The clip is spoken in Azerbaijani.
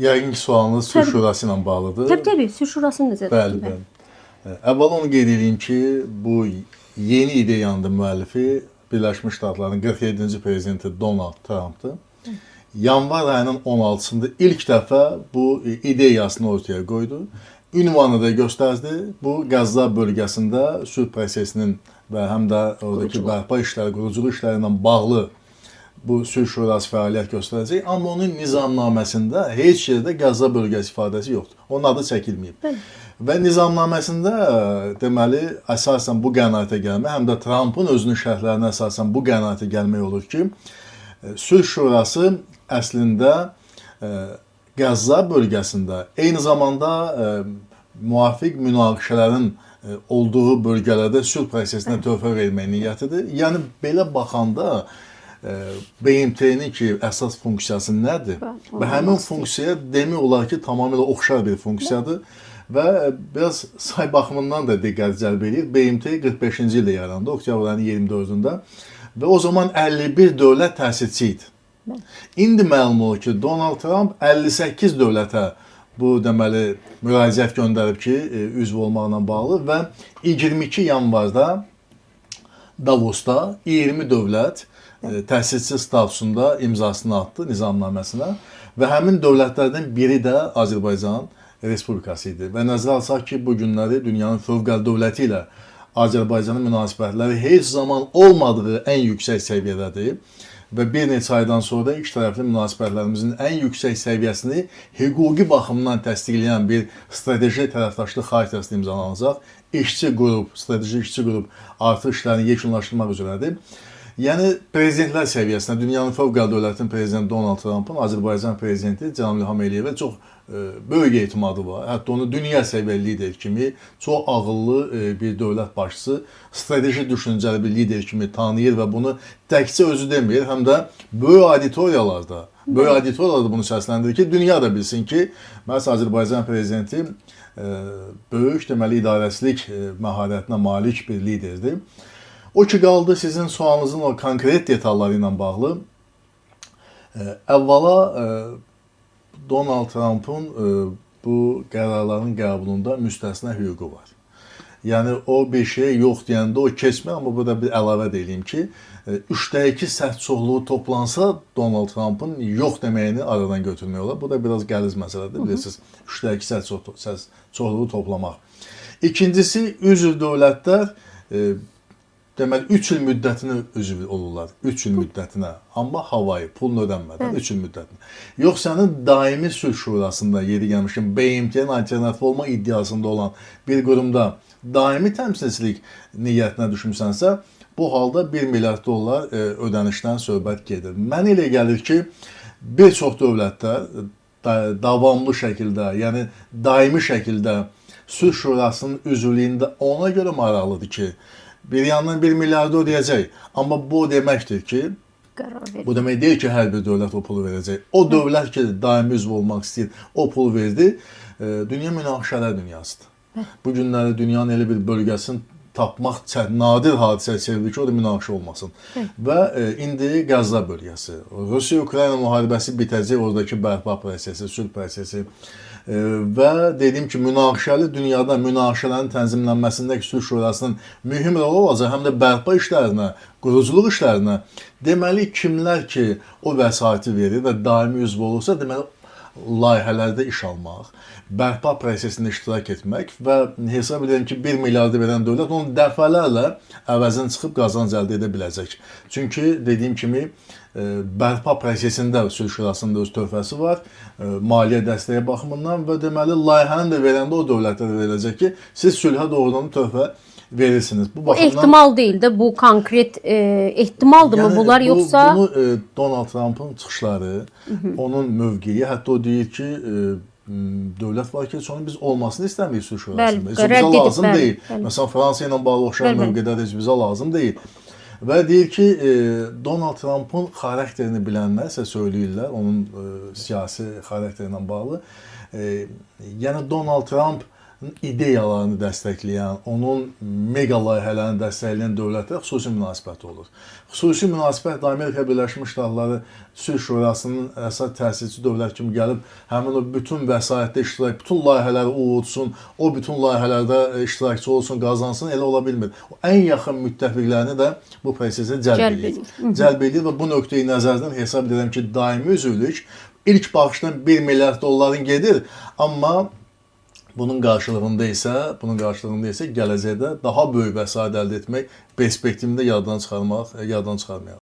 Yəqin ki, sualınız Sülh Şurası ilə bağlıdır. Təbii, Sülh Şurasını necə Bəli, tutdum mən? bəli. Əvvəl onu qeyd edeyim ki, bu yeni ideyanın müəllifi Birləşmiş Ştatların 47-ci prezidenti Donald Trump'dır. Yanvar ayının 16-sında ilk dəfə bu ideyasını ortaya qoydu. Ünvanı da göstərdi. Bu Qəzza bölgəsində sülh prosesinin və həm də oradakı bərpa işləri, quruculuq işləri ilə bağlı bu Sülh Şurası fəaliyyət göstərəcək. Amma onun nizamnaməsində heç yerdə Qəzza bölgəsi ifadəsi yoxdur. Onun adı çəkilməyib. Və nizamnaməsində deməli, əsasən bu qənaətə gəlmək, həm də Trump'ın özünün şərhlərinə əsasən bu qənaətə gəlmək olur ki, Sülh Şurası əslində Qəzza bölgəsində eyni zamanda müvafiq münaqişələrin olduğu bölgələrdə sülh prosesinə töhfə vermək niyyətidir. Yəni, belə baxanda BMT-nin ki, əsas funksiyası nədir? Və həmin funksiyaya demək olar ki, tamamilə oxşar bir funksiyadır və biraz say baxımından da diqqət cəlb edir. BMT 45-ci ildə yarandı, oktyabr ayının 24-də və o zaman 51 dövlət təsisçi idi. İndi məlum olur ki, Donald Trump 58 dövlətə bu deməli müraciət göndərib ki, üzv olmaqla bağlı və 22 yanvarda Davosda 20 dövlət təsisçi statusunda imzasını atdı nizamnaməsinə və həmin dövlətlərdən biri də Azərbaycan Respublikası idi. Və nəzərə alsaq ki, bu günləri dünyanın fövqəladə dövləti ilə Azərbaycanın münasibətləri heç zaman olmadığı ən yüksək səviyyədədir. Və bir neçə aydan sonra iki tərəfli münasibətlərimizin ən yüksək səviyyəsini hüquqi baxımdan təsdiqləyən bir strateji tərəfdaşlıq xaritəsini imzalanacaq. İşçi qrup, strateji işçi qrup artıq işlərini yekunlaşdırmaq üzrədir. Yəni, prezidentlər səviyyəsində dünyanın fövqəladə dövlətinin prezidenti Donald Trump'ın Azərbaycan prezidenti Cənab İlham Əliyevə çox böyük etimadı var. Hətta onu dünya səviyyəli lider kimi, çox ağıllı bir dövlət başçısı, strateji düşüncəli bir lider kimi tanıyır və bunu təkcə özü demir, həm də böyük auditoriyalarda bunu səsləndirir ki, dünya da bilsin ki, məhz Azərbaycan prezidenti böyük deməli idarəçilik məharətinə malik bir liderdir. O ki, qaldı sizin sualınızın o konkret detalları ilə bağlı. Əvvəla Donald Trump'ın bu qərarların qəbulunda müstəsna hüququ var. Yəni, o bir şey yox deyəndə o keçmir, amma burada bir əlavə deyileyim ki, 3-2 səs çoxluğu toplansa Donald Trump'ın yox deməyini aradan götürmək olar. Bu da biraz qəliz məsələdir, bilirsiniz, 3-2 səs çoxluğu toplamaq. İkincisi, üzv dövlətlər deməli, 3 il müddətinə üzv olurlar. 3 il müddətinə. Amma havayı, pulunu ödənmədən 3 il müddətinə. Yox, sənin daimi Sülh Şurasında yeri gəlmişkin BMT-nin alternativ olma iddiasında olan bir qurumda daimi təmsilçilik niyyətinə düşmüsənsə, bu halda 1 milyard dollar ödənişdən söhbət gedir. Mənə elə gəlir ki, bir çox dövlətlər davamlı şəkildə, yəni daimi şəkildə Sülh Şurasının üzvlüyündə ona görə maraqlıdır ki, bir yandan 1 milyardı ödəyəcək. Amma bu deməkdir ki, bu demək deyil ki, hər bir dövlət o pulu verəcək. O dövlət ki, daimi üzv olmaq istəyir, o pulu verdi. Dünya münaqişələr dünyasıdır. Bu günləri dünyanın elə bir bölgəsini tapmaq nadir hadisə çevrilir ki, o da münaqişə olmasın. Və indi Qəzza bölgəsi, Rusiya-Ukrayna müharibəsi bitəcək, oradakı bərpa prosesi, sülh prosesi və dediyim ki, münaqişəli dünyada münaqişələrin tənzimlənməsindəki Sülh Şurasının mühüm rolu olacaq, həm də bərpa işlərinə, quruculuq işlərinə. Deməli, kimlər ki, o vəsaiti verir və daimi üzv olursa, deməli, layihələrdə iş almaq, bərpa prosesində iştirak etmək və hesab edirəm ki, 1 milyardı verən dövlət onu dəfələrlə əvəzini çıxıb qazanc əldə edə biləcək. Çünki dediyim kimi, bərpa prosesində Sülh Şurasının öz töhfəsi var, maliyyə dəstəyi baxımından və deməli, layihəni də verəndə o dövlətlərə veriləcək ki, siz sülhə doğrudan töhfə verirsiniz. Bu ehtimal deyil də, bu konkret ehtimaldırmı bunlar, yoxsa? Bunu Donald Trump'ın çıxışları, onun mövqeyi, hətta o deyir ki, dövlət var ki, onun biz olmasını istəmirik Sülh Şurasında. Bizə lazım deyil. Məsələn, Fransa ilə bağlı oxşar mövqedə heç bizə lazım deyil. Və deyir ki, Donald Trump'ın xarakterini bilənlər isə söyləyirlər, onun siyasi xarakterlə bağlı. Yəni, Donald Trump ideyalarını dəstəkləyən, onun mega layihələrini dəstəkləyən dövlətlər xüsusi münasibət olur. Xüsusi münasibət Amerika Birləşmiş Ştatları Sülh Şurasının əsas təsisçi dövlət kimi gəlib həmin o bütün vəsaitdə iştirak, bütün layihələri uğursun, o bütün layihələrdə iştirakçı olsun, qazansın, elə ola bilmir. O ən yaxın müttəfiqlərini də bu prosesə cəlb edir. Cəlb edir və bu nöqteyi nəzərdən hesab edirəm ki, daimi üzvlük ilk baxışdan 1 milyard dolların gedir, amma bunun qarşılığında isə gələcəkdə daha böyük vəsait əldə etmək perspektivində yaddan çıxarmayaq.